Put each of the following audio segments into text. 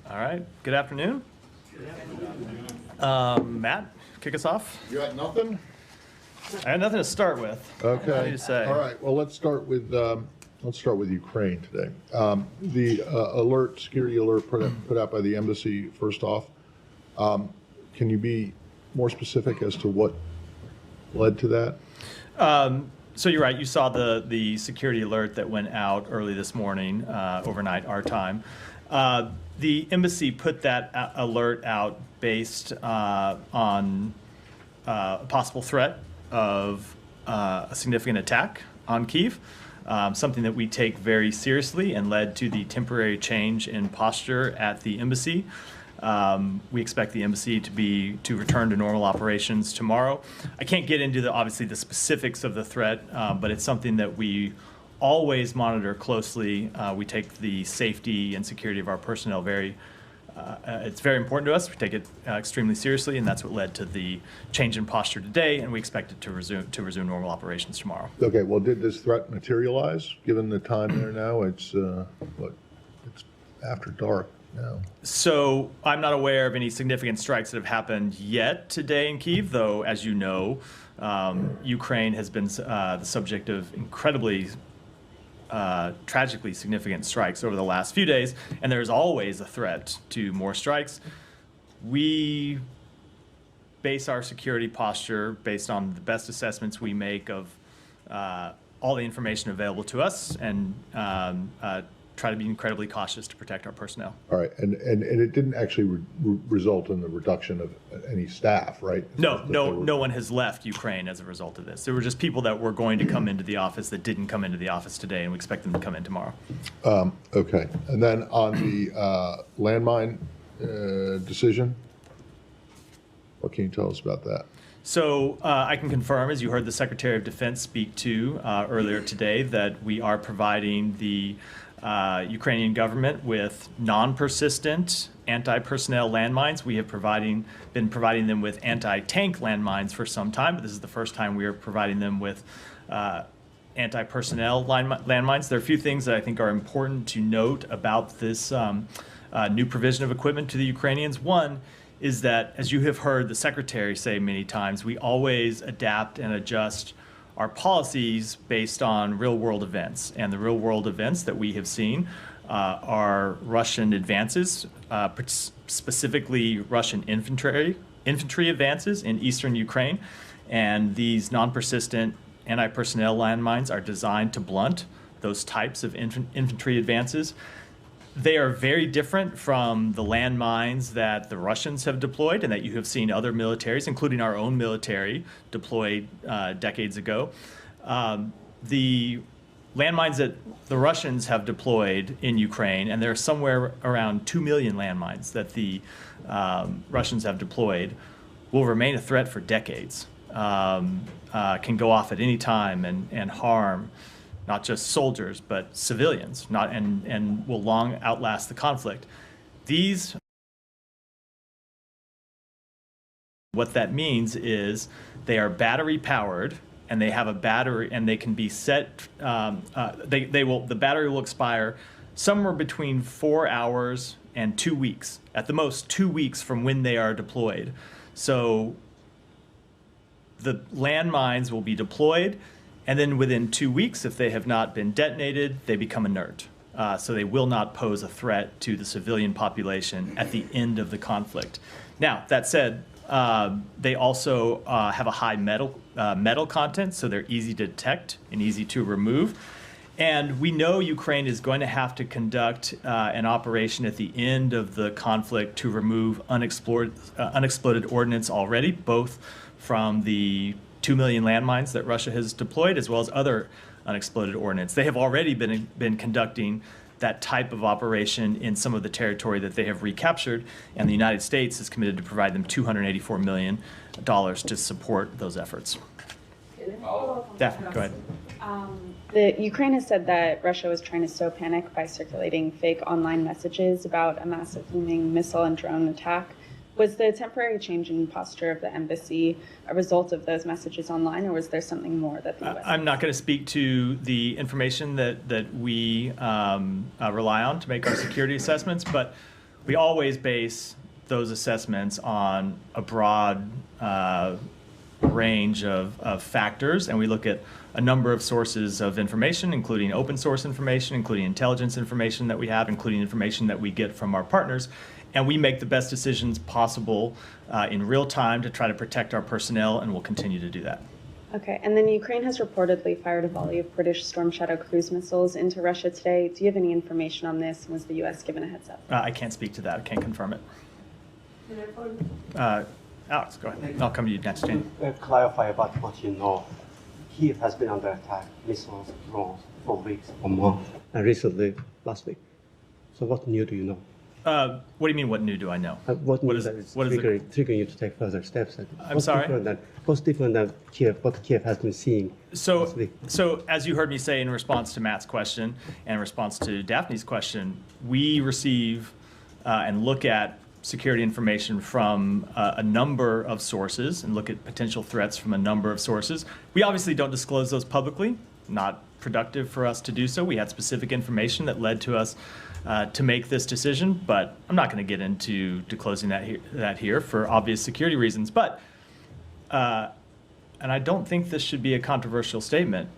All right. Good afternoon. Matt, kick us off. You got nothing? I had nothing to start with. Okay. What do you say? All right. Well, let's start with Ukraine today. The security alert put out by the embassy. First off, can you be more specific as to what led to that? So you're right. You saw the security alert that went out early this morning, overnight our time. The embassy put that alert out based on a possible threat of a significant attack on Kyiv, something that we take very seriously and led to the temporary change in posture at the embassy. We expect the embassy to return to normal operations tomorrow. I can't get into obviously the specifics of the threat, but it's something that we always monitor closely. We take the safety and security of our personnel it's very important to us. We take it extremely seriously, and that's what led to the change in posture today, and we expect it to resume normal operations tomorrow. Okay. Well, did this threat materialize? Given the time there now, it's after dark now. So I'm not aware of any significant strikes that have happened yet today in Kyiv, though, as you know, Ukraine has been the subject of incredibly tragically significant strikes over the last few days, and there's always a threat to more strikes. We base our security posture based on the best assessments we make of all the information available to us, and try to be incredibly cautious to protect our personnel. All right. And it didn't actually result in the reduction of any staff, right? No one has left Ukraine as a result of this. There were just people that were going to come into the office that didn't come into the office today, and we expect them to come in tomorrow. Okay. And then on the landmine decision, what can you tell us about that? So I can confirm, as you heard the Secretary of Defense speak to earlier today, that we are providing the Ukrainian government with non-persistent anti-personnel landmines. We have been providing them with anti-tank landmines for some time, but this is the first time we are providing them with anti-personnel landmines. There are a few things that I think are important to note about this new provision of equipment to the Ukrainians. One is that, as you have heard the Secretary say many times, we always adapt and adjust our policies based on real-world events. And the real-world events that we have seen are Russian advances, specifically Russian infantry advances in eastern Ukraine. And these non-persistent anti-personnel landmines are designed to blunt those types of infantry advances. They are very different from the landmines that the Russians have deployed and that you have seen other militaries, including our own military, deployed decades ago. The landmines that the Russians have deployed in Ukraine, and there are somewhere around 2 million landmines that the Russians have deployed, will remain a threat for decades, can go off at any time and harm not just soldiers, but civilians, and will long outlast the conflict. What that means is they are battery powered, and they have a battery, and they can be set. The battery will expire somewhere between 4 hours and 2 weeks, at the most 2 weeks from when they are deployed. So the landmines will be deployed, and then within 2 weeks, if they have not been detonated, they become inert. So they will not pose a threat to the civilian population at the end of the conflict. Now, that said, they also have a high metal content, so they're easy to detect and easy to remove. And we know Ukraine is going to have to conduct an operation at the end of the conflict to remove unexploded ordnance already, both from the 2 million landmines that Russia has deployed, as well as other unexploded ordnance. They have already been conducting that type of operation in some of the territory that they have recaptured, and the United States is committed to provide them $284 million to support those efforts. Yeah, go ahead. The Ukraine has said that Russia was trying to sow panic by circulating fake online messages about a massive looming missile and drone attack. Was the temporary change in posture of the embassy a result of those messages online, or was there something more that the U.S. I'm not going to speak to the information that we rely on to make our security assessments, but we always base those assessments on a broad range of factors, and we look at a number of sources of information, including open source information, including intelligence information that we have, including information that we get from our partners, and we make the best decisions possible in real time to try to protect our personnel, and we'll continue to do that. Okay, and then Ukraine has reportedly fired a volley of British Storm Shadow cruise missiles into Russia today. Do you have any information on this? Was the U.S. given a heads up? I can't speak to that. I can't confirm it. Alex, go ahead. I'll come to you next, Jane. Clarify about what you know. Kyiv has been under attack, missiles, drones, for weeks or months, and recently, last week. So what new do you know? What do you mean, what new do I know? What is triggering you to take further steps? I'm sorry? What's different than Kyiv, what Kyiv has been seeing last week? So as you heard me say in response to Matt's question and in response to Daphne's question, we receive and look at security information from a number of sources and look at potential threats from a number of sources. We obviously don't disclose those publicly, not productive for us to do so. We had specific information that led to us to make this decision, but I'm not going to get into disclosing that here for obvious security reasons. But, and I don't think this should be a controversial statement,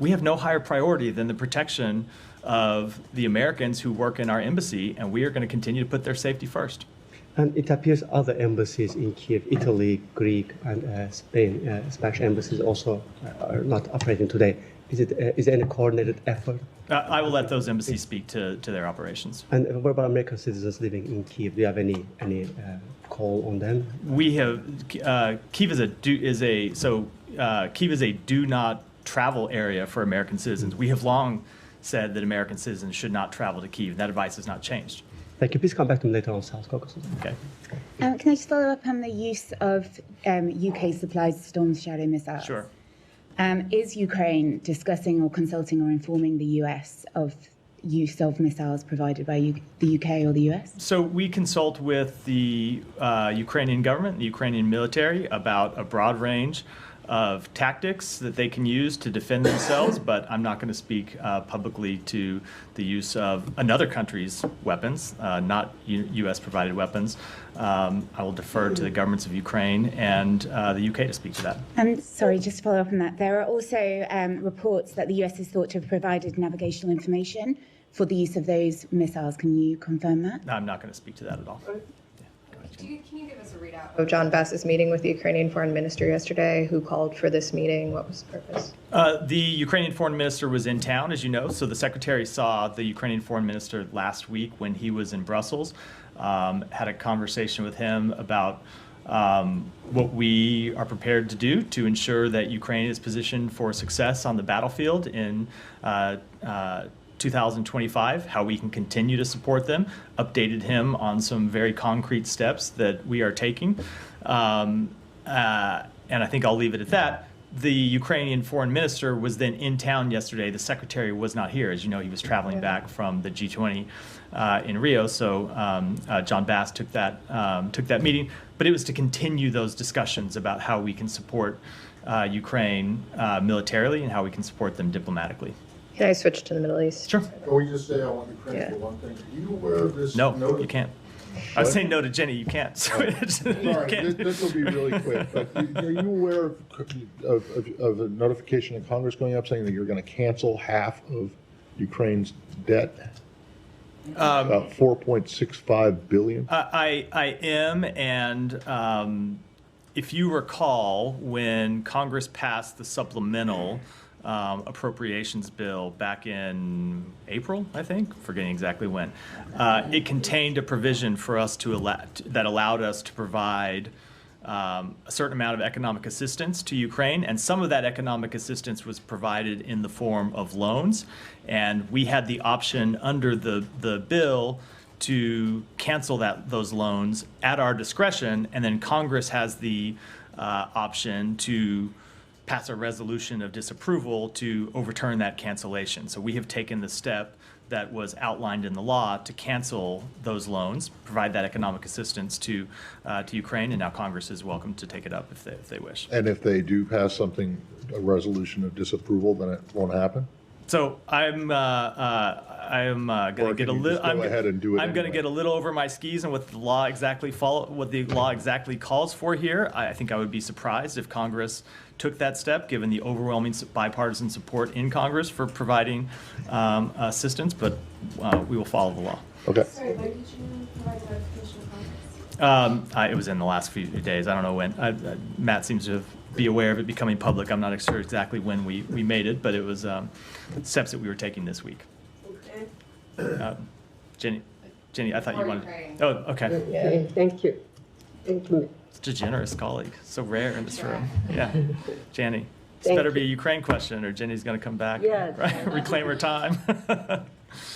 we have no higher priority than the protection of the Americans who work in our embassy, and we are going to continue to put their safety first. And it appears other embassies in Kyiv, Italy, Greek, and Spain, Spanish embassies also are not operating today. Is there any coordinated effort? I will let those embassies speak to their operations. And what about American citizens living in Kyiv? Do you have any call on them? We have Kyiv is a do not travel area for American citizens. We have long said that American citizens should not travel to Kyiv. That advice has not changed. Thank you. Please come back to me later on South Caucasus. Okay. Can I just follow up on the use of UK supplied Storm Shadow missiles? Sure. Is Ukraine discussing or consulting or informing the US of use of missiles provided by the UK or the US? So we consult with the Ukrainian government, the Ukrainian military, about a broad range of tactics that they can use to defend themselves, but I'm not going to speak publicly to the use of another country's weapons, not U.S.-provided weapons. I will defer to the governments of Ukraine and the UK to speak to that. Sorry, just to follow up on that, there are also reports that the US is thought to have provided navigational information for the use of those missiles. Can you confirm that? No, I'm not going to speak to that at all. Can you give us a readout of John Bass's meeting with the Ukrainian foreign minister yesterday? Who called for this meeting? What was the purpose? The Ukrainian foreign minister was in town, as you know, so the secretary saw the Ukrainian foreign minister last week when he was in Brussels, had a conversation with him about what we are prepared to do to ensure that Ukraine is positioned for success on the battlefield in 2025, how we can continue to support them, updated him on some very concrete steps that we are taking. And I think I'll leave it at that. The Ukrainian foreign minister was then in town yesterday. The secretary was not here. As you know, he was traveling back from the G20 in Rio. So John Bass took that meeting. But it was to continue those discussions about how we can support Ukraine militarily and how we can support them diplomatically. Can I switch to the Middle East? Sure. Can we just say I want Ukraine for one thing? Are you aware of this? No, you can't. I was saying no to Jenny. You can't. So All right, this will be really quick. But are you aware of a notification in Congress going up saying that you're going to cancel half of Ukraine's debt? About $4.65 billion. I am, and if you recall, when Congress passed the supplemental appropriations bill back in April, I think, forgetting exactly when, it contained a provision for us that allowed us to provide a certain amount of economic assistance to Ukraine, and some of that economic assistance was provided in the form of loans, and we had the option under the bill to cancel those loans at our discretion, and then Congress has the option to pass a resolution of disapproval to overturn that cancellation. So we have taken the step that was outlined in the law to cancel those loans, provide that economic assistance to Ukraine, and now Congress is welcome to take it up if they wish. And if they do pass something, a resolution of disapproval, then it won't happen? So I'm going to get a little. Go ahead and do it I'm going to anyway. get a little over my skis and what the law exactly calls for here. I think I would be surprised if Congress took that step, given the overwhelming bipartisan support in Congress for providing assistance. But we will follow the law. Okay. Sorry, when did you provide clarification to Congress? It was in the last few days. I don't know when. Matt seems to be aware of it becoming public. I'm not sure exactly when we made it, but it was steps that we were taking this week. Jenny, I thought you wanted. Oh, okay. Okay, thank you. Thank you. Such a generous colleague. So rare in this room. Yeah. Jenny, this Thank better be a you. Ukraine question or Jenny's going to come back. Yeah. Right? Reclaim her time.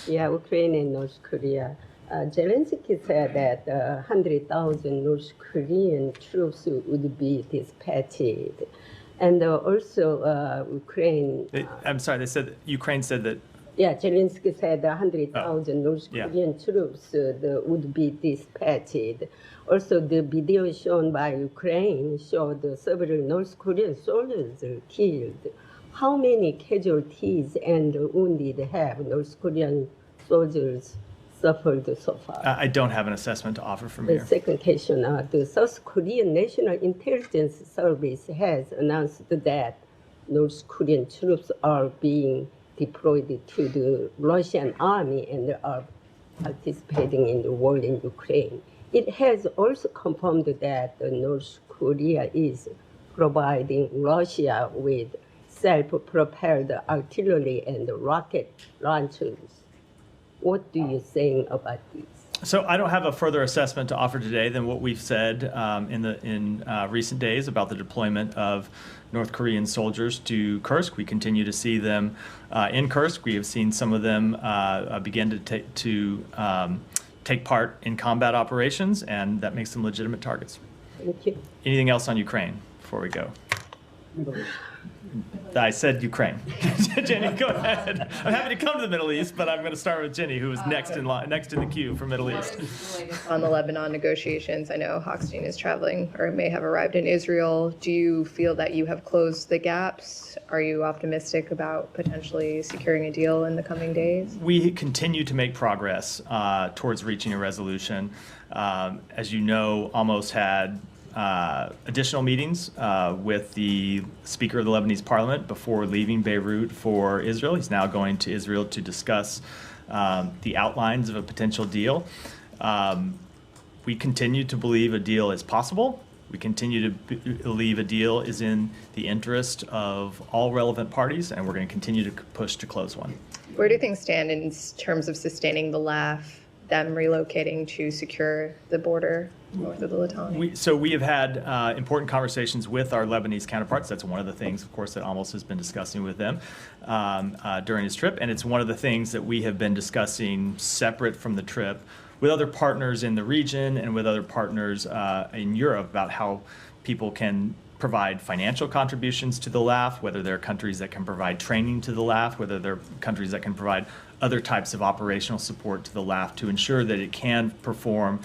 Yeah, Ukraine and North Korea. Zelensky said that 100,000 North Korean troops would be dispatched. And also Ukraine. I'm sorry, Ukraine said that. Yeah, Zelensky said 100,000 North yeah. Korean troops would be dispatched. Also, the video shown by Ukraine showed several North Korean soldiers killed. How many casualties and wounded have North Korean soldiers suffered so far? I don't have an assessment to offer from The here. second question, the South Korean National Intelligence Service has announced that North Korean troops are being deployed to the Russian army and are participating in the war in Ukraine. It has also confirmed that North Korea is providing Russia with self-propelled artillery and rocket launchers. What do you think about this? So I don't have a further assessment to offer today than what we've said in recent days about the deployment of North Korean soldiers to Kursk. We continue to see them in Kursk. We have seen some of them begin to take part in combat operations, and that makes them legitimate targets. Thank you. Anything else on Ukraine before we go? I said Ukraine. Jenny, go ahead. I'm happy to come to the Middle East, but I'm going to start with Jenny, who is next in the queue for Middle East. On the Lebanon negotiations, I know Hochstein is traveling or may have arrived in Israel. Do you feel that you have closed the gaps? Are you optimistic about potentially securing a deal in the coming days? We continue to make progress towards reaching a resolution. As you know, almost had additional meetings with the Speaker of the Lebanese Parliament before leaving Beirut for Israel. He's now going to Israel to discuss the outlines of a potential deal. We continue to believe a deal is possible. We continue to believe a deal is in the interest of all relevant parties, and we're going to continue to push to close one. Where do things stand in terms of sustaining the LAF, them relocating to secure the border north of the Litani? So we have had important conversations with our Lebanese counterparts. That's one of the things, of course, that Amos has been discussing with them during his trip. And it's one of the things that we have been discussing separate from the trip with other partners in the region and with other partners in Europe about how people can provide financial contributions to the LAF, whether there are countries that can provide training to the LAF, whether there are countries that can provide other types of operational support to the LAF to ensure that it can perform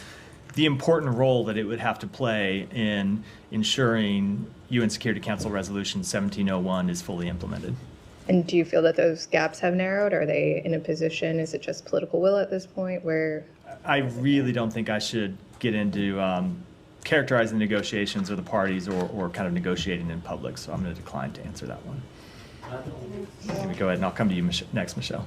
the important role that it would have to play in ensuring UN Security Council Resolution 1701 is fully implemented. And do you feel that those gaps have narrowed? Are they in a position, is it just political will at this point where? I really don't think I should get into characterizing the negotiations or the parties or kind of negotiating in public, so I'm going to decline to answer that one. Let me go ahead and I'll come to you next, Michelle.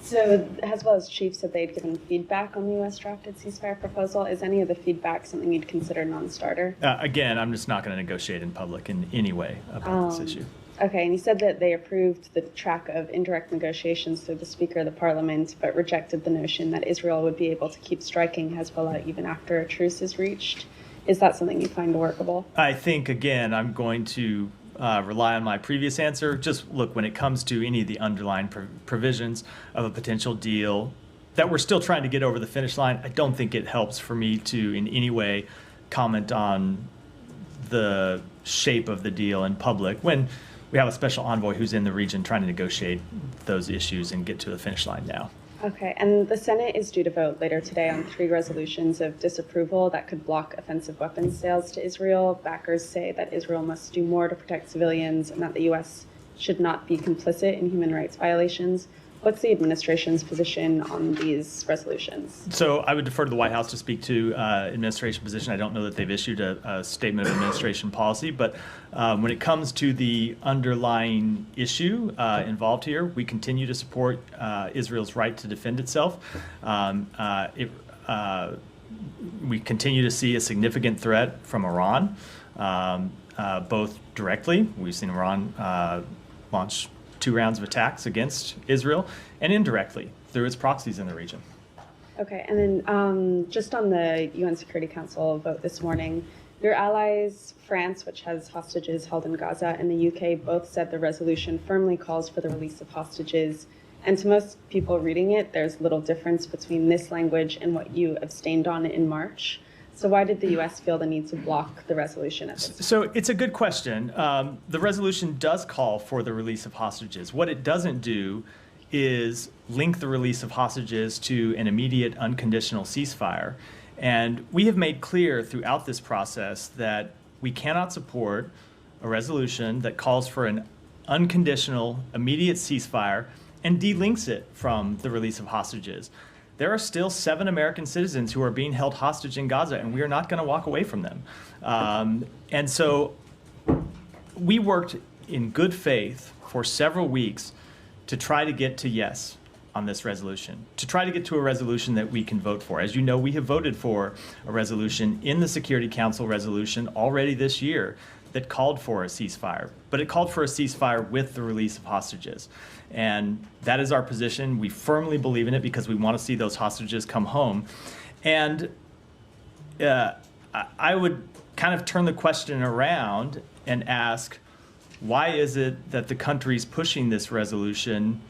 So Hezbollah's chief said they'd given feedback on the U.S. drafted ceasefire proposal. Is any of the feedback something you'd consider non-starter? Again, I'm just not going to negotiate in public in any way about this issue. Okay, and you said that they approved the track of indirect negotiations through the Speaker of the Parliament, but rejected the notion that Israel would be able to keep striking Hezbollah even after a truce is reached. Is that something you find workable? I think, again, I'm going to rely on my previous answer. Just look, when it comes to any of the underlying provisions of a potential deal that we're still trying to get over the finish line, I don't think it helps for me to in any way comment on the shape of the deal in public when we have a special envoy who's in the region trying to negotiate those issues and get to the finish line now. Okay, and the Senate is due to vote later today on 3 resolutions of disapproval that could block offensive weapons sales to Israel. Backers say that Israel must do more to protect civilians and that the U.S. should not be complicit in human rights violations. What's the administration's position on these resolutions? So I would defer to the White House to speak to administration position. I don't know that they've issued a statement of administration policy, but when it comes to the underlying issue involved here, we continue to support Israel's right to defend itself. We continue to see a significant threat from Iran, both directly. We've seen Iran launch 2 rounds of attacks against Israel, and indirectly through its proxies in the region. Okay, and then just on the UN Security Council vote this morning, your allies, France, which has hostages held in Gaza, and the UK both said the resolution firmly calls for the release of hostages. And to most people reading it, there's little difference between this language and what you abstained on in March. So why did the U.S. feel the need to block the resolution at this time? So it's a good question. The resolution does call for the release of hostages. What it doesn't do is link the release of hostages to an immediate unconditional ceasefire. And we have made clear throughout this process that we cannot support a resolution that calls for an unconditional, immediate ceasefire and delinks it from the release of hostages. There are still 7 American citizens who are being held hostage in Gaza, and we are not going to walk away from them. And so we worked in good faith for several weeks to try to get to yes on this resolution, to try to get to a resolution that we can vote for. As you know, we have voted for a resolution in the Security Council resolution already this year that called for a ceasefire, but it called for a ceasefire with the release of hostages. And that is our position. We firmly believe in it because we want to see those hostages come home. And I would kind of turn the question around and ask, why is it that the countries pushing this resolution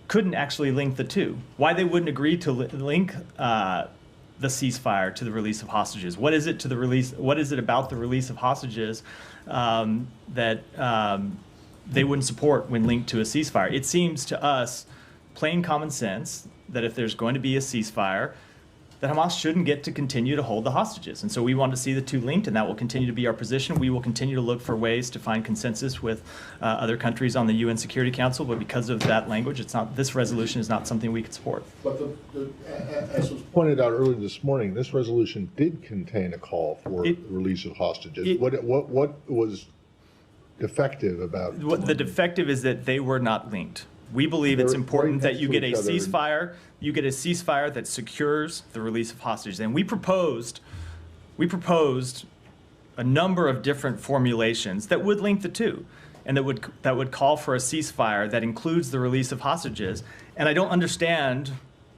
couldn't actually link the two? Why they wouldn't agree to link the ceasefire to the release of hostages? What is it to the release? What is it about the release of hostages that they wouldn't support when linked to a ceasefire? It seems to us plain common sense that if there's going to be a ceasefire, that Hamas shouldn't get to continue to hold the hostages. And so we want to see the two linked, and that will continue to be our position. We will continue to look for ways to find consensus with other countries on the UN Security Council, but because of that language, this resolution is not something we could support. But as was pointed out earlier this morning, this resolution did contain a call for the release of hostages. What was defective about it? The defective is that they were not linked. We believe it's important that you get a ceasefire. You get a ceasefire that secures the release of hostages. And we proposed a number of different formulations that would link the two, and that would call for a ceasefire that includes the release of hostages. And I don't understand.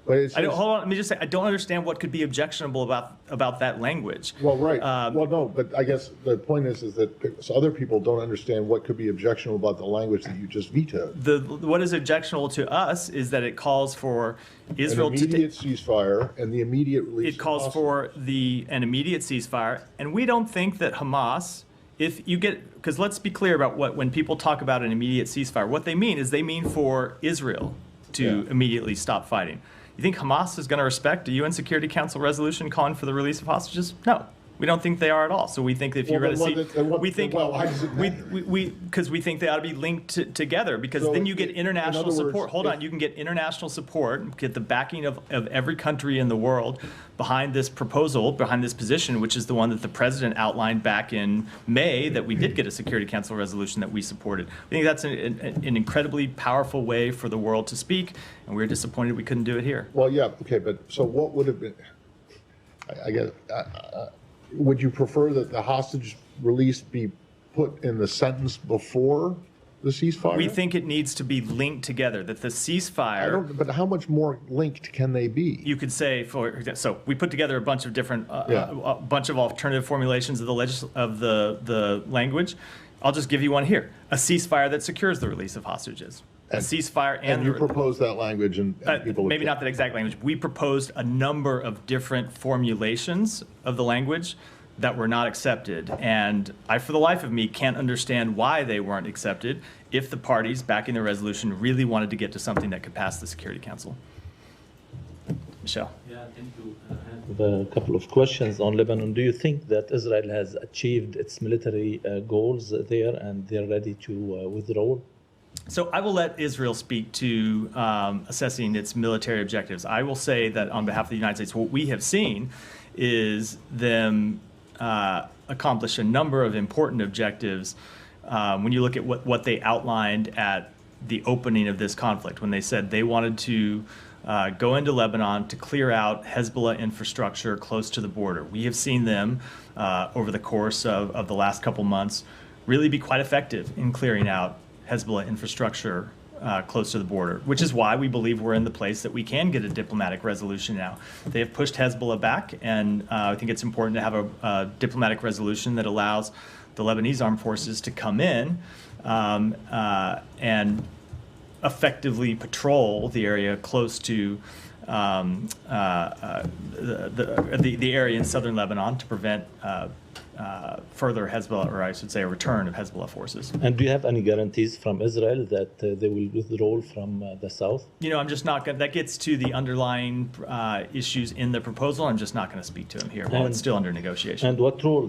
Hold on. Let me just say, I don't understand what could be objectionable about that language. Well, right. Well, no, but I guess the point is that other people don't understand what could be objectionable about the language that you just vetoed. What is objectionable to us is that it calls for Israel an immediate ceasefire and the immediate release. It calls for an immediate ceasefire, and we don't think that Hamas. Because let's be clear about when people talk about an immediate ceasefire, what they mean is they mean for Israel to immediately stop fighting. You think Hamas is going to respect a UN Security Council resolution calling for the release of hostages? No, we don't think they are at all. So we think that if you're going to see, because we think they ought to be linked together, because then you get international support. Hold on, you can get international support, get the backing of every country in the world behind this proposal, behind this position, which is the one that the president outlined back in May, that we did get a Security Council resolution that we supported. I think that's an incredibly powerful way for the world to speak, and we're disappointed we couldn't do it here. Well, yeah, okay, but so what would have been, I guess, would you prefer that the hostage release be put in the sentence before the ceasefire? We think it needs to be linked together, that the ceasefire... But how much more linked can they be? You could say, so we put together a bunch of different, a bunch of alternative formulations of the language. I'll just give you one here. A ceasefire that secures the release of hostages. A ceasefire and you proposed that language and people... Maybe not that exact language. We proposed a number of different formulations of the language that were not accepted. And I, for the life of me, can't understand why they weren't accepted if the parties backing the resolution really wanted to get to something that could pass the Security Council. Michelle. Yeah, thank you. I have a couple of questions on Lebanon. Do you think that Israel has achieved its military goals there and they're ready to withdraw? So I will let Israel speak to assessing its military objectives. I will say that on behalf of the United States, what we have seen is them accomplish a number of important objectives when you look at what they outlined at the opening of this conflict, when they said they wanted to go into Lebanon to clear out Hezbollah infrastructure close to the border. We have seen them over the course of the last couple months really be quite effective in clearing out Hezbollah infrastructure close to the border, which is why we believe we're in the place that we can get a diplomatic resolution now. They have pushed Hezbollah back, and I think it's important to have a diplomatic resolution that allows the Lebanese armed forces to come in and effectively patrol the area close to the area in southern Lebanon to prevent further Hezbollah, or I should say a return of Hezbollah forces. And do you have any guarantees from Israel that they will withdraw from the south? You know, I'm just not going to, that gets to the underlying issues in the proposal. I'm just not going to speak to them here while it's still under negotiation. And what role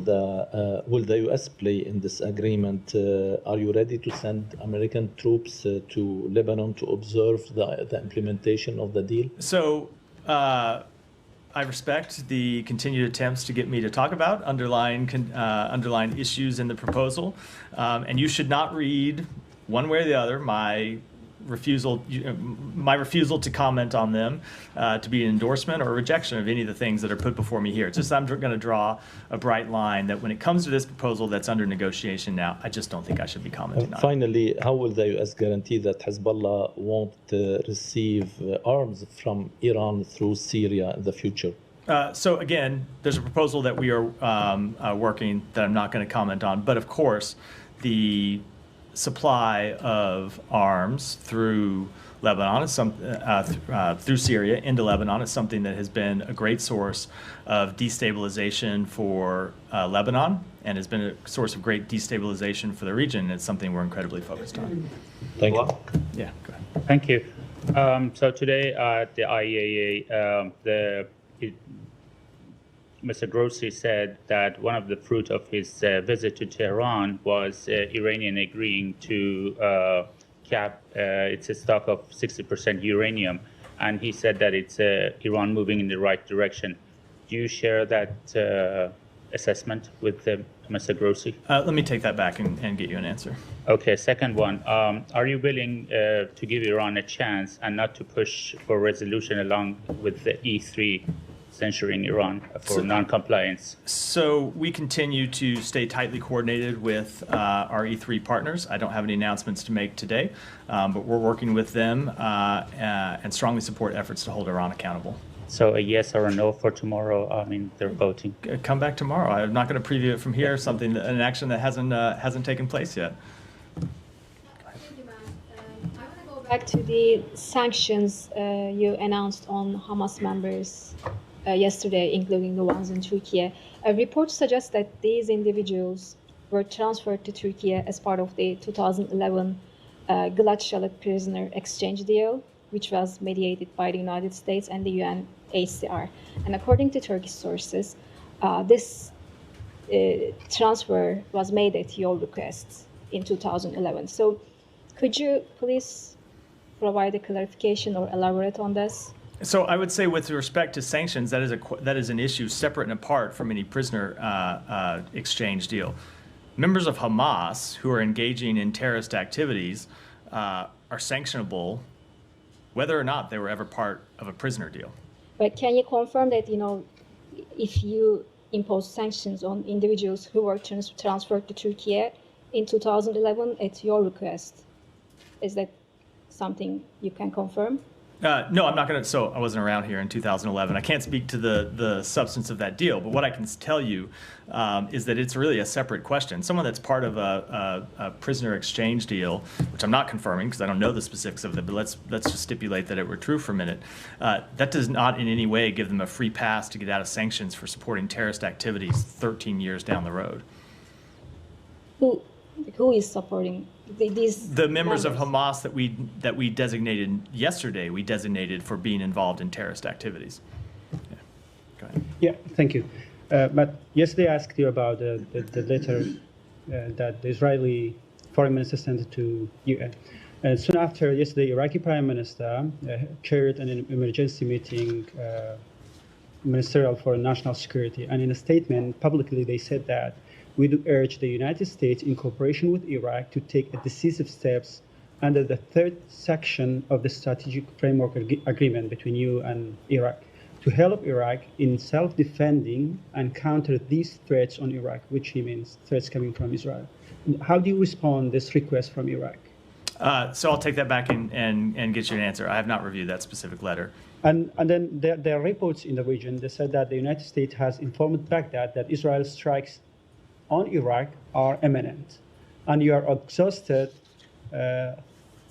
will the U.S. play in this agreement? Are you ready to send American troops to Lebanon to observe the implementation of the deal? So, I respect the continued attempts to get me to talk about underlying issues in the proposal, and you should not read one way or the other my refusal to comment on them to be an endorsement or a rejection of any of the things that are put before me here. It's just I'm going to draw a bright line that when it comes to this proposal that's under negotiation now, I just don't think I should be commenting on it. Finally, how will the U.S. guarantee that Hezbollah won't receive arms from Iran through Syria in the future? So again, there's a proposal that we are working that I'm not going to comment on, but of course, the supply of arms through Lebanon is through Syria into Lebanon is something that has been a great source of destabilization for Lebanon and has been a source of great destabilization for the region. It's something we're incredibly focused on. Thank you. Yeah, go ahead. Thank you. So today at the IAEA, Mr. Grossi said that one of the fruit of his visit to Tehran was Iranian agreeing to cap its stock of 60% uranium, and he said that it's Iran moving in the right direction. Do you share that assessment with Mr. Grossi? Let me take that back and get you an answer. Okay, second one. Are you willing to give Iran a chance and not to push for resolution along with the E3 censuring Iran for non-compliance? So we continue to stay tightly coordinated with our E3 partners. I don't have any announcements to make today, but we're working with them and strongly support efforts to hold Iran accountable. So a yes or a no for tomorrow? I mean, they're voting. Come back tomorrow. I'm not going to preview it from here. An action that hasn't taken place yet. Thank you, Matt. I want to go back to the sanctions you announced on Hamas members yesterday, including the ones in Turkey. A report suggests that these individuals were transferred to Turkey as part of the 2011 Gladschalk prisoner exchange deal, which was mediated by the United States and the UNHCR. And according to Turkish sources, this transfer was made at your request in 2011. So could you please provide a clarification or elaborate on this? So I would say with respect to sanctions, that is an issue separate and apart from any prisoner exchange deal. Members of Hamas who are engaging in terrorist activities are sanctionable whether or not they were ever part of a prisoner deal. But can you confirm that, if you impose sanctions on individuals who were transferred to Turkey in 2011 at your request, is that something you can confirm? No, I'm not going to. So I wasn't around here in 2011. I can't speak to the substance of that deal. But what I can tell you is that it's really a separate question. Someone that's part of a prisoner exchange deal, which I'm not confirming because I don't know the specifics of it, but let's just stipulate that it were true for a minute. That does not in any way give them a free pass to get out of sanctions for supporting terrorist activities 13 years down the road. Who is supporting the members of Hamas that we designated yesterday? We designated for being involved in terrorist activities. Yeah. Go ahead. Yeah, thank you. But yesterday I asked you about the letter that the Israeli foreign minister sent to UN. And soon after, yesterday, Iraqi Prime Minister chaired an emergency meeting, ministerial for national security. And in a statement, publicly, they said that we do urge the United States, in cooperation with Iraq, to take decisive steps under the third section of the strategic framework agreement between you and Iraq to help Iraq in self-defending and counter these threats on Iraq, which he means threats coming from Israel. How do you respond to this request from Iraq? So I'll take that back and get you an answer. I have not reviewed that specific letter. And then there are reports in the region that said that the United States has informed Baghdad that Israel's strikes on Iraq are imminent. And you are exhausted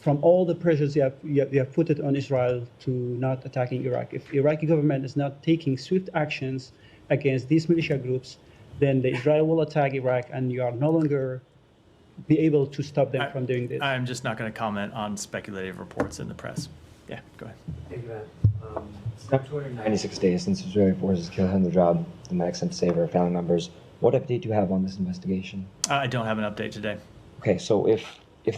from all the pressures you have put it on Israel to not attacking Iraq. If the Iraqi government is not taking swift actions against these militia groups, then Israel will attack Iraq, and you are no longer be able to stop them from doing this. I'm just not going to comment on speculative reports in the press. Yeah, go ahead. Thank you, Matt. It's now 296 days since Israeli forces killed Hindu the medics sent to save her family members. What update do you have on this investigation? I don't have an update today. Okay, so if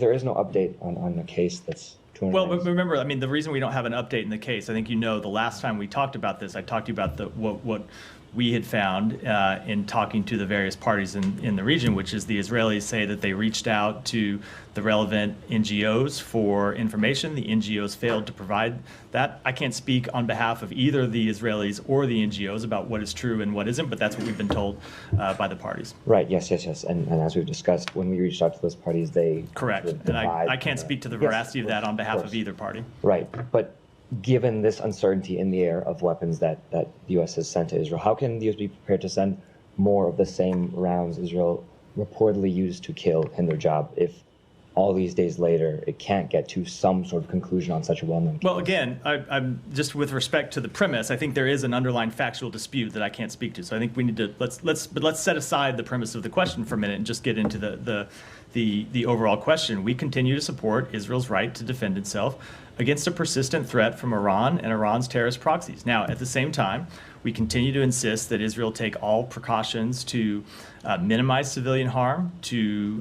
there is no update on the case that's 296... Well, but remember, I mean, the reason we don't have an update in the case, I think you know, the last time we talked about this, I talked to you about what we had found in talking to the various parties in the region, which is the Israelis say that they reached out to the relevant NGOs for information. The NGOs failed to provide that. I can't speak on behalf of either the Israelis or the NGOs about what is true and what isn't, but that's what we've been told by the parties. Right, yes. And as we've discussed, when we reached out to those parties, they... Correct, and I can't speak to the veracity of that on behalf of either party. Right, but given this uncertainty in the air of weapons that the U.S. has sent to Israel, how can the U.S. be prepared to send more of the same rounds Israel reportedly used to kill Hindu if all these days later it can't get to some sort of conclusion on such a well-known case? Well, again, I'm just with respect to the premise, I think there is an underlying factual dispute that I can't speak to. So I think we need to let's set aside the premise of the question for a minute and just get into the overall question. We continue to support Israel's right to defend itself against a persistent threat from Iran and Iran's terrorist proxies. Now, at the same time, we continue to insist that Israel take all precautions to minimize civilian harm, to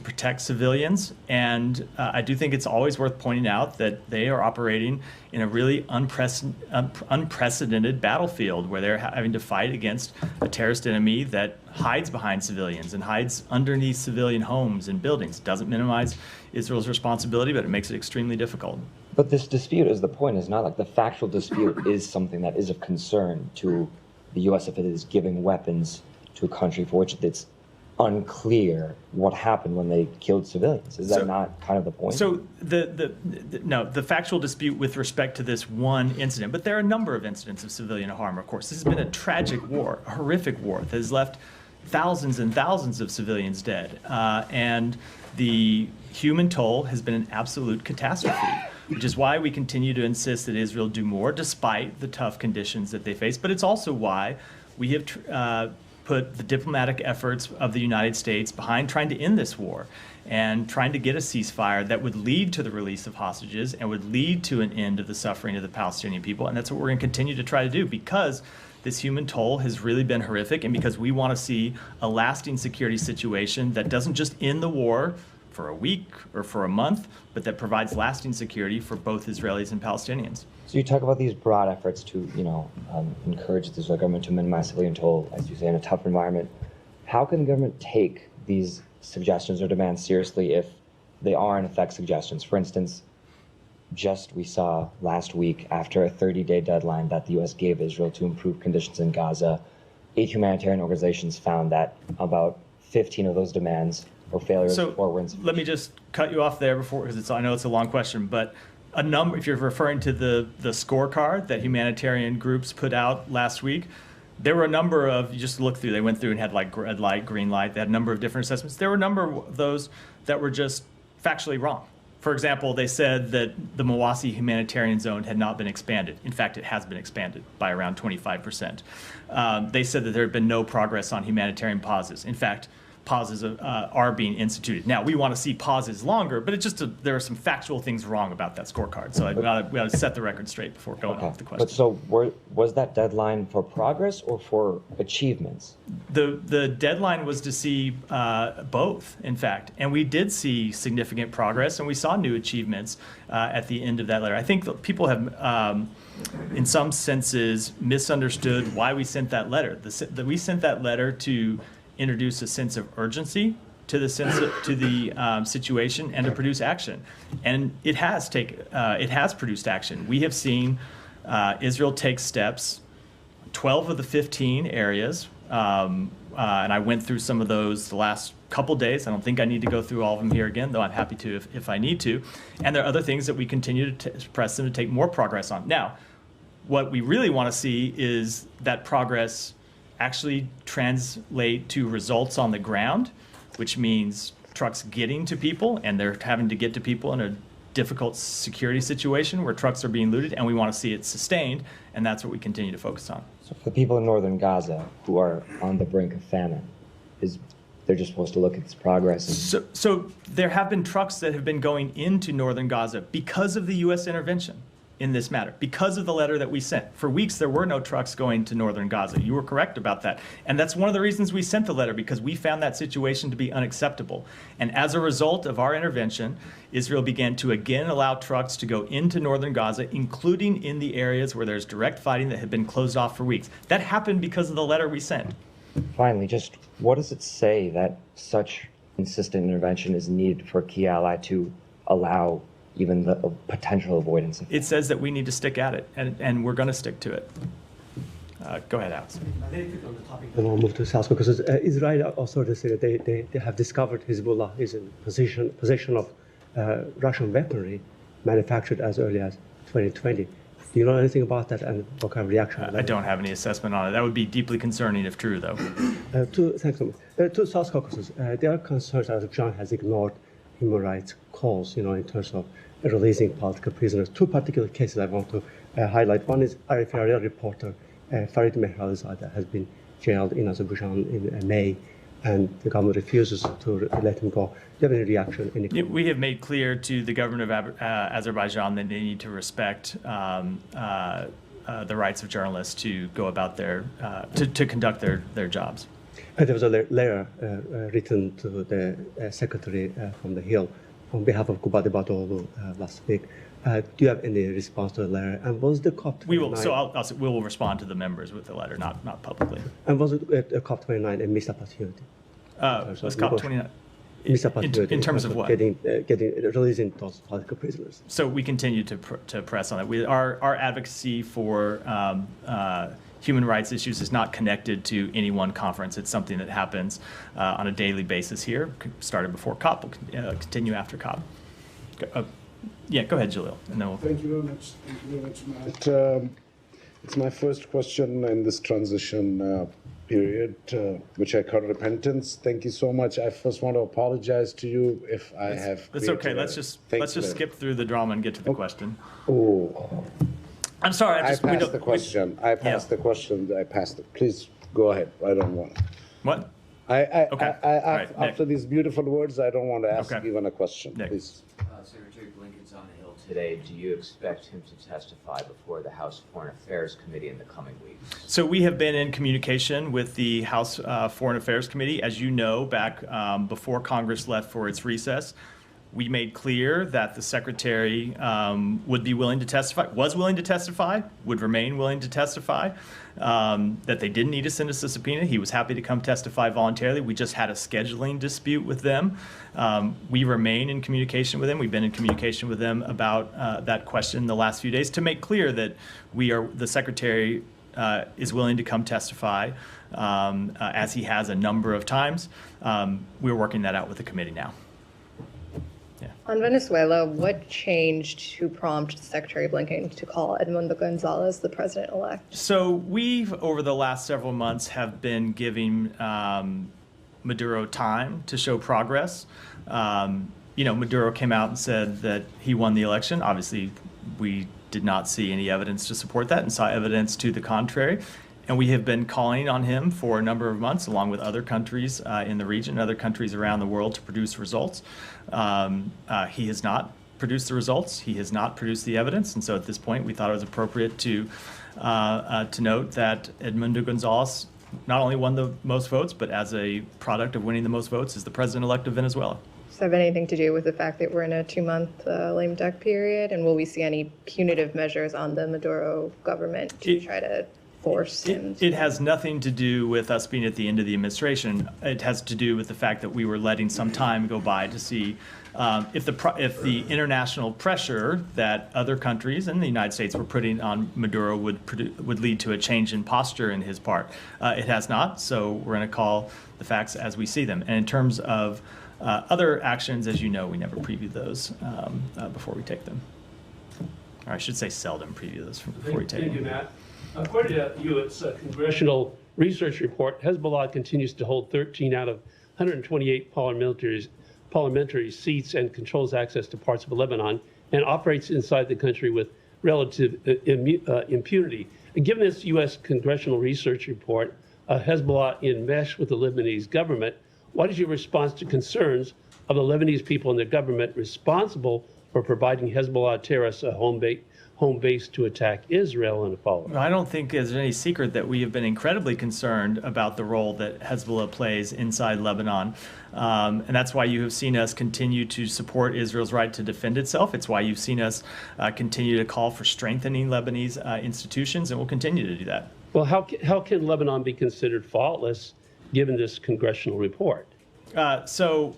protect civilians. And I do think it's always worth pointing out that they are operating in a really unprecedented battlefield where they're having to fight against a terrorist enemy that hides behind civilians and hides underneath civilian homes and buildings. It doesn't minimize Israel's responsibility, but it makes it extremely difficult. But this dispute is the point, is not like the factual dispute is something that is of concern to the U.S. if it is giving weapons to a country for which it's unclear what happened when they killed civilians. Is that not kind of the point? So the factual dispute with respect to this one incident, but there are a number of incidents of civilian harm, of course. This has been a tragic war, a horrific war that has left thousands and thousands of civilians dead. And the human toll has been an absolute catastrophe, which is why we continue to insist that Israel do more despite the tough conditions that they face. But it's also why we have put the diplomatic efforts of the United States behind trying to end this war and trying to get a ceasefire that would lead to the release of hostages and would lead to an end of the suffering of the Palestinian people. And that's what we're going to continue to try to do, because this human toll has really been horrific, and because we want to see a lasting security situation that doesn't just end the war for a week or for a month, but that provides lasting security for both Israelis and Palestinians. So you talk about these broad efforts to, encourage the Israeli government to minimize civilian toll, as you say, in a tough environment. How can the government take these suggestions or demands seriously if they are in effect suggestions? For instance, we saw last week, after a 30-day deadline that the U.S. gave Israel to improve conditions in Gaza, 8 humanitarian organizations found that about 15 of those demands were failures or were insufficient. Let me just cut you off there before, because I know it's a long question, but if you're referring to the scorecard that humanitarian groups put out last week, there were a number of, you just look through, they went through and had like red light, green light, they had a number of different assessments. There were a number of those that were just factually wrong. For example, they said that the Mawasi humanitarian zone had not been expanded. In fact, it has been expanded by around 25%. They said that there had been no progress on humanitarian pauses. In fact, pauses are being instituted. Now, we want to see pauses longer, but it's just there are some factual things wrong about that scorecard. So we got to set the record straight before going off the question. But so was that deadline for progress or for achievements? The deadline was to see both, in fact, and we did see significant progress, and we saw new achievements at the end of that letter. I think that people have, in some senses, misunderstood why we sent that letter. We sent that letter to introduce a sense of urgency to the situation and to produce action, and it has produced action. We have seen Israel take steps. 12 of the 15 areas, and I went through some of those the last couple days. I don't think I need to go through all of them here again, though I'm happy to if I need to. And there are other things that we continue to press them to take more progress on. Now, what we really want to see is that progress actually translate to results on the ground, which means trucks getting to people, and they're having to get to people in a difficult security situation where trucks are being looted, and we want to see it sustained, and that's what we continue to focus on. So for people in northern Gaza who are on the brink of famine, they're just supposed to look at this progress? So there have been trucks that have been going into northern Gaza because of the U.S. intervention in this matter, because of the letter that we sent. For weeks, there were no trucks going to northern Gaza. You were correct about that. And that's one of the reasons we sent the letter, because we found that situation to be unacceptable. And as a result of our intervention, Israel began to again allow trucks to go into northern Gaza, including in the areas where there's direct fighting that had been closed off for weeks. That happened because of the letter we sent. Finally, just what does it say that such insistent intervention is needed for a key ally to allow even the potential avoidance of? It says that we need to stick at it, and we're going to stick to it. Go ahead, Alex. And we'll move to South because Israel authorities say that they have discovered Hezbollah is in possession of Russian weaponry manufactured as early as 2020. Do you know anything about that, and what kind of reaction? I don't have any assessment on it. That would be deeply concerning if true, though. Thanks so much. To South Caucasus, there are concerns that John has ignored human rights calls, in terms of releasing political prisoners. Two particular cases I want to highlight. One is RFI reporter Farid Mehralizadeh has been jailed in Azerbaijan in May, and the government refuses to let him go. Do you have any reaction? We have made clear to the government of Azerbaijan that they need to respect the rights of journalists to go about to conduct their jobs. There was a letter written to the secretary from the Hill on behalf of Kubade Badoglu last week. Do you have any response to the letter? And was the COP29? We will. So we will respond to the members with the letter, not publicly. And was it COP29 a missed opportunity? Was COP29 missed opportunity in terms of what? Getting releasing those political prisoners. So we continue to press on it. Our advocacy for human rights issues is not connected to any one conference. It's something that happens on a daily basis here. Started before COP, will continue after COP. Yeah, go ahead, Jalil, and then we'll. Thank you very much. Thank you very much, Matt. It's my first question in this transition period, which I call repentance. Thank you so much. I first want to apologize to you if I have. That's okay. Let's just skip through the drama and get to the question. Oh. I'm sorry. I passed the question. I passed the question. I passed it. Please go ahead. I don't want. What? After these beautiful words, I don't want to ask even a question. Nick. Please. Secretary Blinken's on the Hill today. Do you expect him to testify before the House Foreign Affairs Committee in the coming weeks? So we have been in communication with the House Foreign Affairs Committee. As you know, back before Congress left for its recess, we made clear that the Secretary would be willing to testify, was willing to testify, would remain willing to testify, that they didn't need to send us a subpoena. He was happy to come testify voluntarily. We just had a scheduling dispute with them. We remain in communication with them. We've been in communication with them about that question the last few days to make clear that the Secretary is willing to come testify, as he has a number of times. We're working that out with the committee now. On Venezuela, what changed to prompt Secretary Blinken to call Edmundo Gonzalez the president-elect? So we've, over the last several months, have been giving Maduro time to show progress. Maduro came out and said that he won the election. Obviously, we did not see any evidence to support that and saw evidence to the contrary. And we have been calling on him for a number of months, along with other countries in the region, other countries around the world, to produce results. He has not produced the results. He has not produced the evidence. And so at this point, we thought it was appropriate to note that Edmundo Gonzalez not only won the most votes, but as a product of winning the most votes, is the president-elect of Venezuela. Does that have anything to do with the fact that we're in a 2-month lame duck period? And will we see any punitive measures on the Maduro government to try to force him? It has nothing to do with us being at the end of the administration. It has to do with the fact that we were letting some time go by to see if the international pressure that other countries and the United States were putting on Maduro would lead to a change in posture in his part. It has not, so we're going to call the facts as we see them. And in terms of other actions, as you know, we never preview those before we take them. Or I should say seldom preview those before we take them. Thank you, Matt. According to U.S. Congressional Research Report, Hezbollah continues to hold 13 out of 128 parliamentary seats and controls access to parts of Lebanon and operates inside the country with relative impunity. Given this U.S. Congressional Research Report, Hezbollah enmeshed with the Lebanese government, what is your response to concerns of the Lebanese people and the government responsible for providing Hezbollah terrorists a home base to attack Israel in a follow-up? I don't think there's any secret that we have been incredibly concerned about the role that Hezbollah plays inside Lebanon. And that's why you have seen us continue to support Israel's right to defend itself. It's why you've seen us continue to call for strengthening Lebanese institutions, and we'll continue to do that. Well, how can Lebanon be considered faultless given this congressional report? So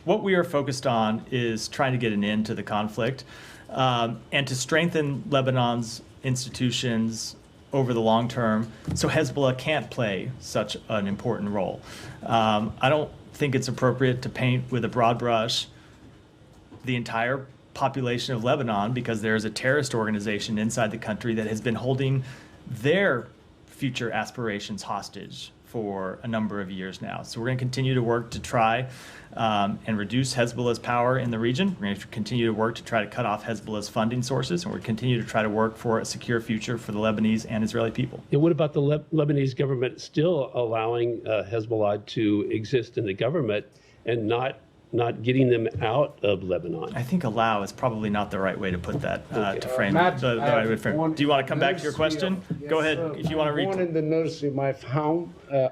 what we are focused on is trying to get an end to the conflict and to strengthen Lebanon's institutions over the long term so Hezbollah can't play such an important role. I don't think it's appropriate to paint with a broad brush the entire population of Lebanon because there is a terrorist organization inside the country that has been holding their future aspirations hostage for a number of years now. So we're going to continue to work to try and reduce Hezbollah's power in the region. We're going to continue to work to try to cut off Hezbollah's funding sources, and we're going to continue to try to work for a secure future for the Lebanese and Israeli people. And what about the Lebanese government still allowing Hezbollah to exist in the government and not getting them out of Lebanon? I think allow is probably not the right way to put that, to frame Matt, the right way to frame. Do you want to come back to your question? Go ahead if you want to read. Born in the nursery,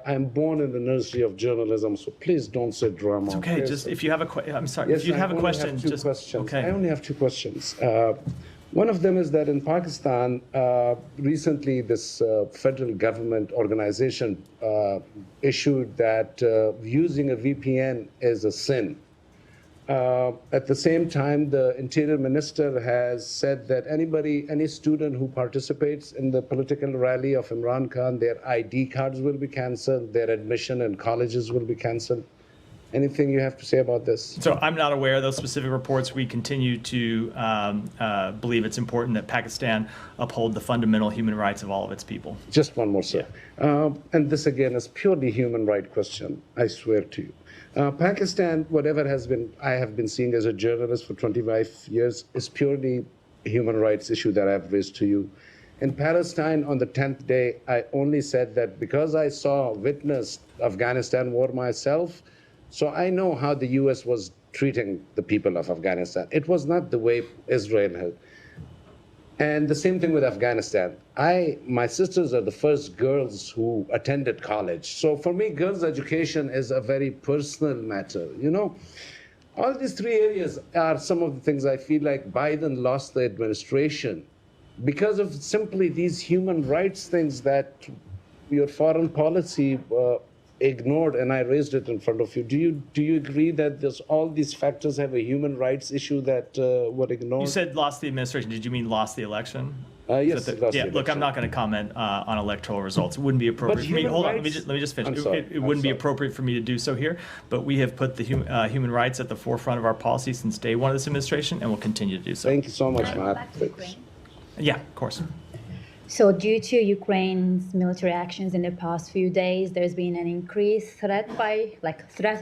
I'm born in the nursery of journalism, so please don't say drama. It's okay. Just if you have a question, I'm sorry. Yes, if you have a question, just okay. I only have two questions. One of them is that in Pakistan, recently this federal government organization issued that using a VPN is a sin. At the same time, the Interior Minister has said that any student who participates in the political rally of Imran Khan, their ID cards will be canceled, their admission in colleges will be canceled. Anything you have to say about this? So I'm not aware of those specific reports. We continue to believe it's important that Pakistan uphold the fundamental human rights of all of its people. Just one more, sir. Yeah. And this again is purely human right question, I swear to you. Pakistan, whatever I have been seeing as a journalist for 25 years, is purely a human rights issue that I've raised to you. In Palestine, on the 10th day, I only said that because I witnessed Afghanistan war myself, so I know how the U.S. was treating the people of Afghanistan. It was not the way Israel had. And the same thing with Afghanistan. My sisters are the first girls who attended college. So for me, girls' education is a very personal matter. You know, all these three areas are some of the things I feel like Biden lost the administration because of simply these human rights things that your foreign policy ignored, and I raised it in front of you. Do you agree that all these factors have a human rights issue that were ignored? You said lost the administration. Did you mean lost the election? Yes. Look, I'm not going to comment on electoral results. It wouldn't be appropriate for me. Hold on, let me just finish. It wouldn't be appropriate for me to do so here. But we have put the human rights at the forefront of our policy since day one of this administration, and we'll continue to do so. Thank you so much, Matt. Yeah, of course. So due to Ukraine's military actions in the past few days, there's been an increased threat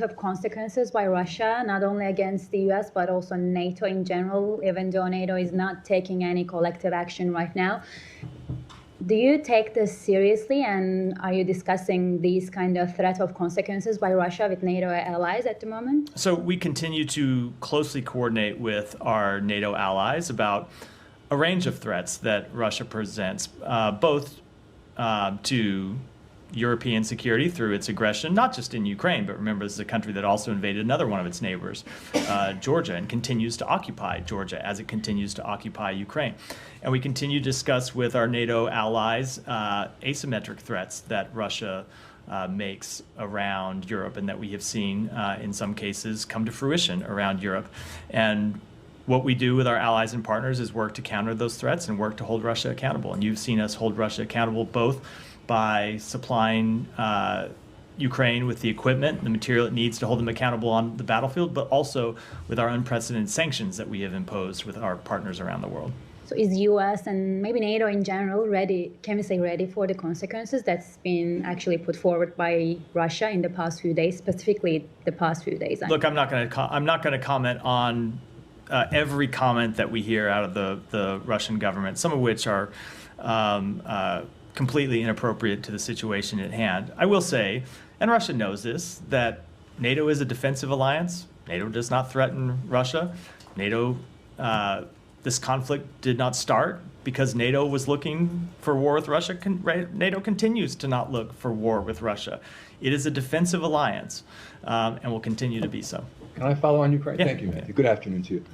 of consequences by Russia, not only against the US, but also NATO in general, even though NATO is not taking any collective action right now. Do you take this seriously, and are you discussing these kind of threat of consequences by Russia with NATO allies at the moment? So we continue to closely coordinate with our NATO allies about a range of threats that Russia presents, both to European security through its aggression, not just in Ukraine, but remember this is a country that also invaded another one of its neighbors, Georgia, and continues to occupy Georgia as it continues to occupy Ukraine. And we continue to discuss with our NATO allies asymmetric threats that Russia makes around Europe and that we have seen in some cases come to fruition around Europe. And what we do with our allies and partners is work to counter those threats and work to hold Russia accountable. And you've seen us hold Russia accountable both by supplying Ukraine with the equipment, the material it needs to hold them accountable on the battlefield, but also with our unprecedented sanctions that we have imposed with our partners around the world. So is US and maybe NATO in general ready, can we say ready for the consequences that's been actually put forward by Russia in the past few days, specifically the past few days? Look, I'm not going to comment on every comment that we hear out of the Russian government, some of which are completely inappropriate to the situation at hand. I will say, and Russia knows this, that NATO is a defensive alliance. NATO does not threaten Russia. NATO, this conflict did not start because NATO was looking for war with Russia. NATO continues to not look for war with Russia. It is a defensive alliance and will continue to be so. Can I follow on Ukraine? Yeah. Thank you, Matthew. Good afternoon to you.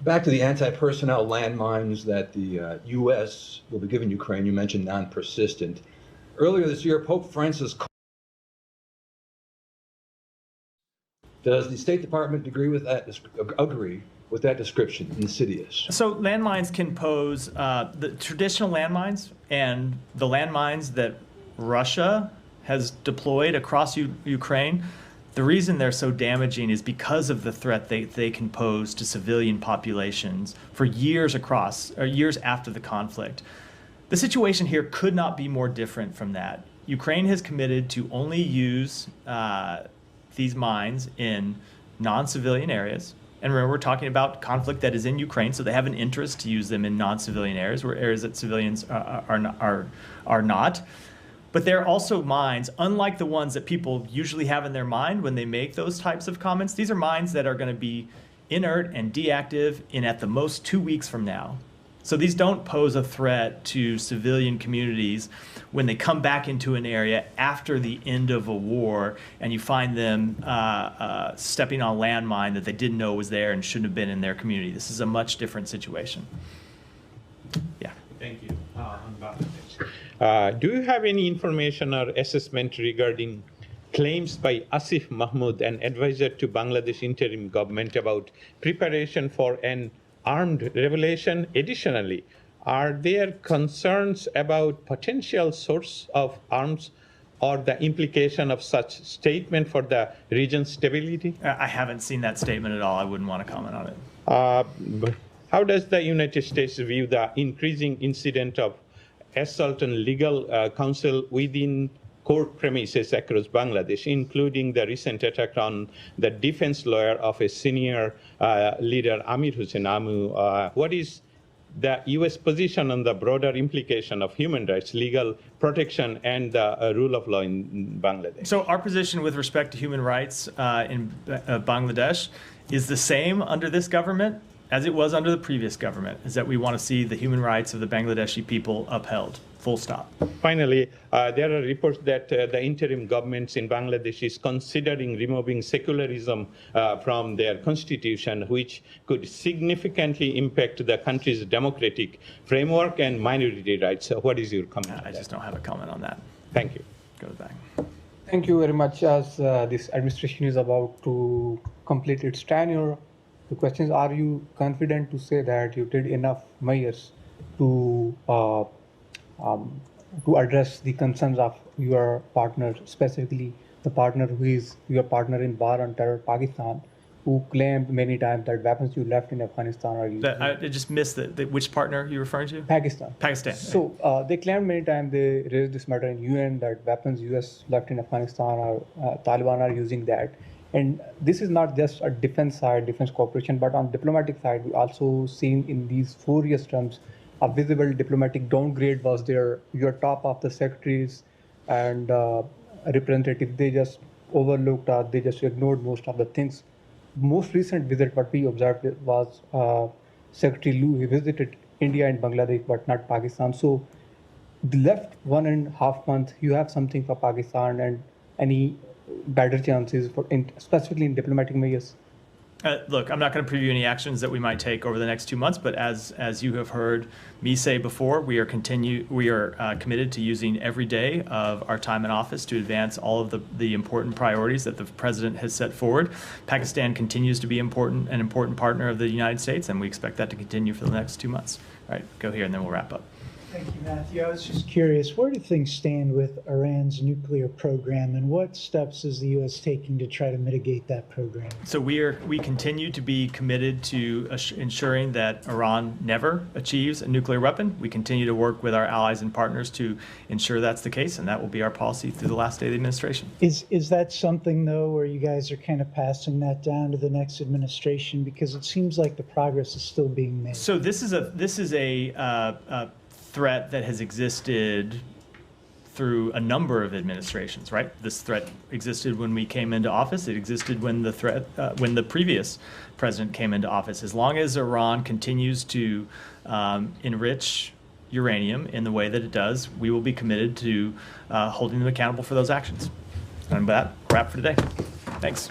Back to the anti-personnel landmines that the U.S. will be giving Ukraine. You mentioned non-persistent. Earlier this year, Pope Francis. Does the State Department agree with that description? Insidious. So landmines can pose the traditional landmines and the landmines that Russia has deployed across Ukraine. The reason they're so damaging is because of the threat they can pose to civilian populations for years years after the conflict. The situation here could not be more different from that. Ukraine has committed to only use these mines in non-civilian areas. And remember, we're talking about conflict that is in Ukraine, so they have an interest to use them in non-civilian areas, where areas that civilians are not. But they're also mines, unlike the ones that people usually have in their mind when they make those types of comments. These are mines that are going to be inert and deactive in at the most 2 weeks from now. So these don't pose a threat to civilian communities when they come back into an area after the end of a war and you find them stepping on a landmine that they didn't know was there and shouldn't have been in their community. This is a much different situation. Yeah. Thank you. Do you have any information or assessment regarding claims by Asif Mahmood, an advisor to Bangladesh interim government, about preparation for an armed revelation? Additionally, are there concerns about potential source of arms or the implication of such statement for the region's stability? I haven't seen that statement at all. I wouldn't want to comment on it. How does the United States view the increasing incident of assault on legal counsel within court premises across Bangladesh, including the recent attack on the defense lawyer of a senior leader, Amir Hussein Amu? What is the U.S. position on the broader implication of human rights, legal protection, and the rule of law in Bangladesh? So our position with respect to human rights in Bangladesh is the same under this government as it was under the previous government, is that we want to see the human rights of the Bangladeshi people upheld, full stop. Finally, there are reports that the interim governments in Bangladesh is considering removing secularism from their constitution, which could significantly impact the country's democratic framework and minority rights. So what is your comment? I just don't have a comment on that. Thank you. Go to the back. Thank you very much. As this administration is about to complete its tenure, the question is, are you confident to say that you did enough measures to address the concerns of your partner, specifically the partner who is your partner in war on terror, Pakistan, who claimed many times that weapons you left in Afghanistan are used? I just missed which partner you're referring to? Pakistan. Pakistan. So they claimed many times, they raised this matter in UN, that weapons US left in Afghanistan or Taliban are using that. And this is not just a defense side, defense cooperation, but on diplomatic side, we also seen in these 4 years terms a visible diplomatic downgrade was there. Your top of the secretaries and representatives, they just overlooked or they just ignored most of the things. Most recent visit, what we observed was Secretary Lu. He visited India and Bangladesh, but not Pakistan. So the left 1.5 months, you have something for Pakistan and any better chances for, specifically in diplomatic measures? Look, I'm not going to preview any actions that we might take over the next 2 months, but as you have heard me say before, we are committed to using every day of our time in office to advance all of the important priorities that the president has set forward. Pakistan continues to be an important partner of the United States, and we expect that to continue for the next 2 months. All right, go here, and then we'll wrap up. Thank you, Matthew. I was just curious, where do things stand with Iran's nuclear program, and what steps is the U.S. taking to try to mitigate that program? So we continue to be committed to ensuring that Iran never achieves a nuclear weapon. We continue to work with our allies and partners to ensure that's the case, and that will be our policy through the last day of the administration. Is that something, though, where you guys are kind of passing that down to the next administration? Because it seems like the progress is still being made. So this is a threat that has existed through a number of administrations, right? This threat existed when we came into office. It existed when the previous president came into office. As long as Iran continues to enrich uranium in the way that it does, we will be committed to holding them accountable for those actions. And with that, wrap for today. Thanks.